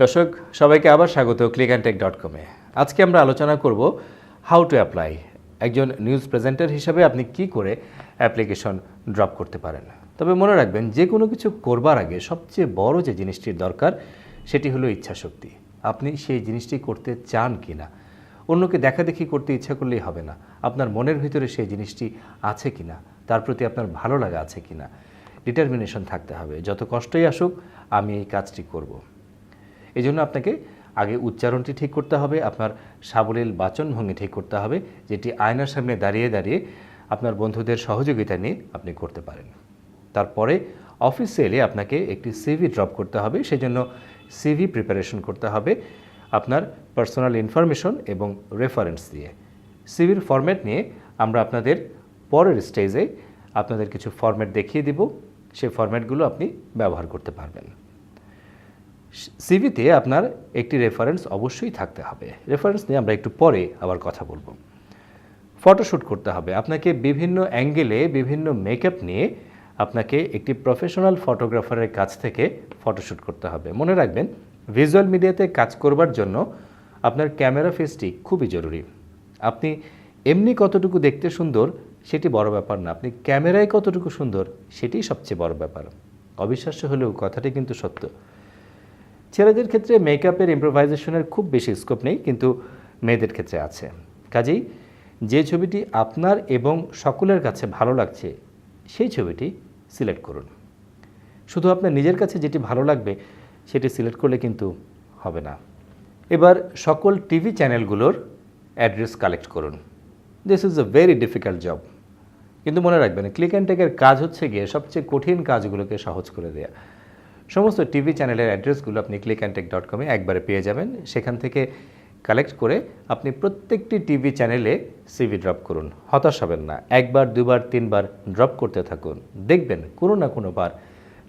দর্শক সবাইকে আবার স্বাগত clickandtech.com-এ। আজকে আমরা আলোচনা করব হাউ টু অ্যাপ্লাই। একজন নিউজ প্রেজেন্টার হিসাবে আপনি কি করে অ্যাপ্লিকেশন ড্রপ করতে পারেন। তবে মনে রাখবেন, যে কোনো কিছু করবার আগে সবচেয়ে বড় যে জিনিসটির দরকার সেটি হলো ইচ্ছাশক্তি। আপনি সেই জিনিসটি করতে চান কি না। অন্যকে দেখাদেখি করতে ইচ্ছা করলেই হবে না, আপনার মনের ভিতরে সেই জিনিসটি আছে কি না, তার প্রতি আপনার ভালো লাগা আছে কি না, ডিটারমিনেশন থাকতে হবে। যত কষ্টই আসুক আমি এই কাজটি করব। এই জন্য আপনাকে আগে উচ্চারণটি ঠিক করতে হবে, আপনার সাবলীল বাচনভঙ্গি ঠিক করতে হবে, যেটি আয়নার সামনে দাঁড়িয়ে দাঁড়িয়ে আপনার বন্ধুদের সহযোগিতা নিয়ে আপনি করতে পারেন। তারপরে অফিসে এলে আপনাকে একটি সিভি ড্রপ করতে হবে। সেজন্য সিভি প্রিপারেশন করতে হবে আপনার পার্সোনাল ইনফরমেশন এবং রেফারেন্স দিয়ে। সিভির ফরম্যাট নিয়ে আমরা আপনাদের পরের স্টেজে আপনাদের কিছু ফরম্যাট দেখিয়ে দিব, সেই ফরম্যাটগুলো আপনি ব্যবহার করতে পারবেন। সিভিতে আপনার একটি রেফারেন্স অবশ্যই থাকতে হবে। রেফারেন্স নিয়ে আমরা একটু পরে আবার কথা বলবো। ফটোশ্যুট করতে হবে, আপনাকে বিভিন্ন অ্যাঙ্গেলে বিভিন্ন মেকআপ নিয়ে আপনাকে একটি প্রফেশনাল ফটোগ্রাফারের কাছ থেকে ফটোশ্যুট করতে হবে। মনে রাখবেন, ভিজুয়াল মিডিয়াতে কাজ করবার জন্য আপনার ক্যামেরা ফেসটি খুবই জরুরি। আপনি এমনি কতটুকু দেখতে সুন্দর সেটি বড় ব্যাপার না, আপনি ক্যামেরায় কতটুকু সুন্দর সেটিই সবচেয়ে বড় ব্যাপার। অবিশ্বাস্য হলেও কথাটি কিন্তু সত্য। ছেলেদের ক্ষেত্রে মেকআপের ইম্প্রোভাইজেশনের খুব বেশি স্কোপ নেই, কিন্তু মেয়েদের ক্ষেত্রে আছে। কাজেই যে ছবিটি আপনার এবং সকলের কাছে ভালো লাগছে সেই ছবিটি সিলেক্ট করুন। শুধু আপনার নিজের কাছে যেটি ভালো লাগবে সেটি সিলেক্ট করলে কিন্তু হবে না। এবার সকল টিভি চ্যানেলগুলোর অ্যাড্রেস কালেক্ট করুন। This is a very difficult job, কিন্তু মনে রাখবেন, ক্লিক অ্যান্ড টেকের কাজ হচ্ছে গিয়ে সবচেয়ে কঠিন কাজগুলোকে সহজ করে দেয়া। সমস্ত টিভি চ্যানেলের অ্যাড্রেসগুলো আপনি clickandtech.com-এ একবারে পেয়ে যাবেন। সেখান থেকে কালেক্ট করে আপনি প্রত্যেকটি টিভি চ্যানেলে সিভি ড্রপ করুন। হতাশ হবেন না, একবার দুবার তিনবার ড্রপ করতে থাকুন, দেখবেন কোনো না কোনো বার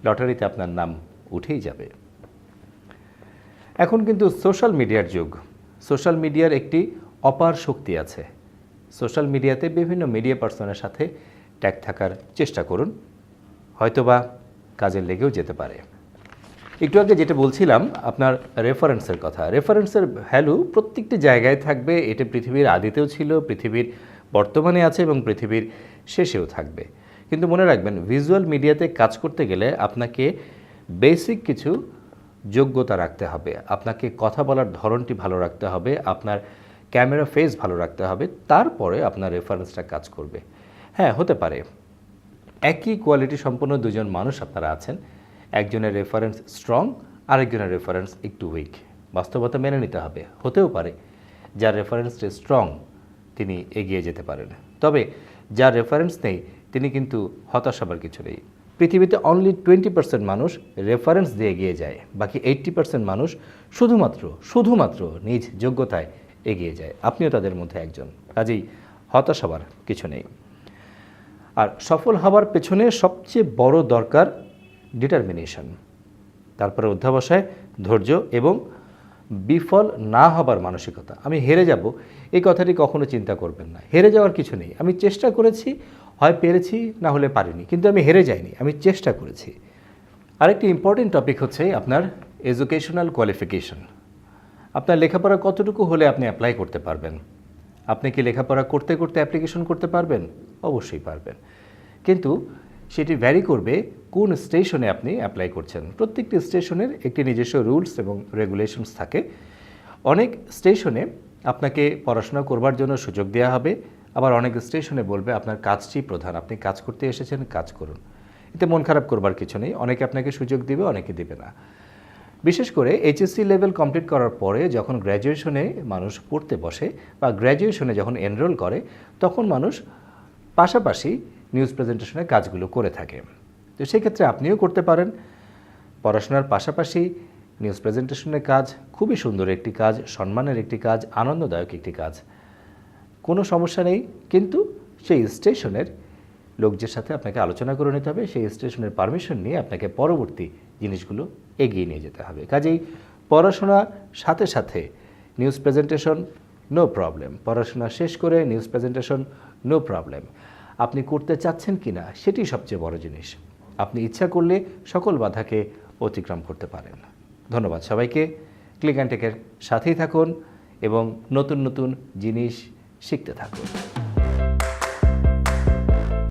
লটারিতে আপনার নাম উঠেই যাবে। এখন কিন্তু সোশ্যাল মিডিয়ার যুগ। সোশ্যাল মিডিয়ার একটি অপার শক্তি আছে। সোশ্যাল মিডিয়াতে বিভিন্ন মিডিয়া পার্সনের সাথে ট্যাগ থাকার চেষ্টা করুন, হয়তোবা কাজে লেগেও যেতে পারে। একটু আগে যেটা বলছিলাম আপনার রেফারেন্সের কথা, রেফারেন্সের ভ্যালু প্রত্যেকটি জায়গায় থাকবে। এটা পৃথিবীর আদিতেও ছিল, পৃথিবীর বর্তমানে আছে এবং পৃথিবীর শেষেও থাকবে। কিন্তু মনে রাখবেন, ভিজুয়াল মিডিয়াতে কাজ করতে গেলে আপনাকে বেসিক কিছু যোগ্যতা রাখতে হবে। আপনাকে কথা বলার ধরনটি ভালো রাখতে হবে, আপনার ক্যামেরা ফেস ভালো রাখতে হবে, তারপরে আপনার রেফারেন্সটা কাজ করবে। হ্যাঁ, হতে পারে একই কোয়ালিটি সম্পন্ন দুজন মানুষ আপনারা আছেন, একজনের রেফারেন্স স্ট্রং, আরেকজনের রেফারেন্স একটু উইক। বাস্তবতা মেনে নিতে হবে। হতেও পারে যার রেফারেন্সটা স্ট্রং তিনি এগিয়ে যেতে পারেন, তবে যার রেফারেন্স নেই তিনি কিন্তু হতাশ হবার কিছু নেই। পৃথিবীতে অনলি 20% মানুষ রেফারেন্স দিয়ে এগিয়ে যায়, বাকি 80% মানুষ শুধুমাত্র নিজ যোগ্যতায় এগিয়ে যায়। আপনিও তাদের মধ্যে একজন। কাজেই হতাশ হবার কিছু নেই। আর সফল হবার পেছনে সবচেয়ে বড় দরকার ডিটারমিনেশন, তারপরে অধ্যাবসায়, ধৈর্য এবং বিফল না হবার মানসিকতা। আমি হেরে যাব এই কথাটি কখনো চিন্তা করবেন না। হেরে যাওয়ার কিছু নেই। আমি চেষ্টা করেছি, হয় পেরেছি না হলে পারিনি, কিন্তু আমি হেরে যাইনি, আমি চেষ্টা করেছি। আরেকটি ইম্পর্টেন্ট টপিক হচ্ছে আপনার এডুকেশনাল কোয়ালিফিকেশন। আপনার লেখাপড়া কতটুকু হলে আপনি অ্যাপ্লাই করতে পারবেন। আপনি কি লেখাপড়া করতে করতে অ্যাপ্লিকেশন করতে পারবেন? অবশ্যই পারবেন, কিন্তু সেটি ভ্যারি করবে কোন স্টেশনে আপনি অ্যাপ্লাই করছেন। প্রত্যেকটি স্টেশনের একটি নিজস্ব রুলস এবং রেগুলেশনস থাকে। অনেক স্টেশনে আপনাকে পড়াশোনা করবার জন্য সুযোগ দেওয়া হবে, আবার অনেক স্টেশনে বলবে আপনার কাজটি প্রধান, আপনি কাজ করতে এসেছেন, কাজ করুন। এতে মন খারাপ করবার কিছু নেই। অনেকে আপনাকে সুযোগ দিবে, অনেকে দিবে না। বিশেষ করে এইচএসসি লেভেল কমপ্লিট করার পরে যখন গ্র্যাজুয়েশনে মানুষ পড়তে বসে বা গ্র্যাজুয়েশনে যখন এনরোল করে, তখন মানুষ পাশাপাশি নিউজ প্রেজেন্টেশনের কাজগুলো করে থাকে। তো সেক্ষেত্রে আপনিও করতে পারেন। পড়াশোনার পাশাপাশি নিউজ প্রেজেন্টেশনের কাজ খুবই সুন্দর একটি কাজ, সম্মানের একটি কাজ, আনন্দদায়ক একটি কাজ, কোনো সমস্যা নেই। কিন্তু সেই স্টেশনের লোকদের সাথে আপনাকে আলোচনা করে নিতে হবে, সেই স্টেশনের পারমিশন নিয়ে আপনাকে পরবর্তী জিনিসগুলো এগিয়ে নিয়ে যেতে হবে। কাজেই পড়াশোনার সাথে সাথে নিউজ প্রেজেন্টেশন নো প্রবলেম, পড়াশোনা শেষ করে নিউজ প্রেজেন্টেশন নো প্রবলেম। আপনি করতে চাচ্ছেন কি না সেটি সবচেয়ে বড় জিনিস। আপনি ইচ্ছা করলে সকল বাধাকে অতিক্রম করতে পারেন। ধন্যবাদ সবাইকে। ক্লিক অ্যান্ড টেকের সাথেই থাকুন এবং নতুন নতুন জিনিস শিখতে থাকুন।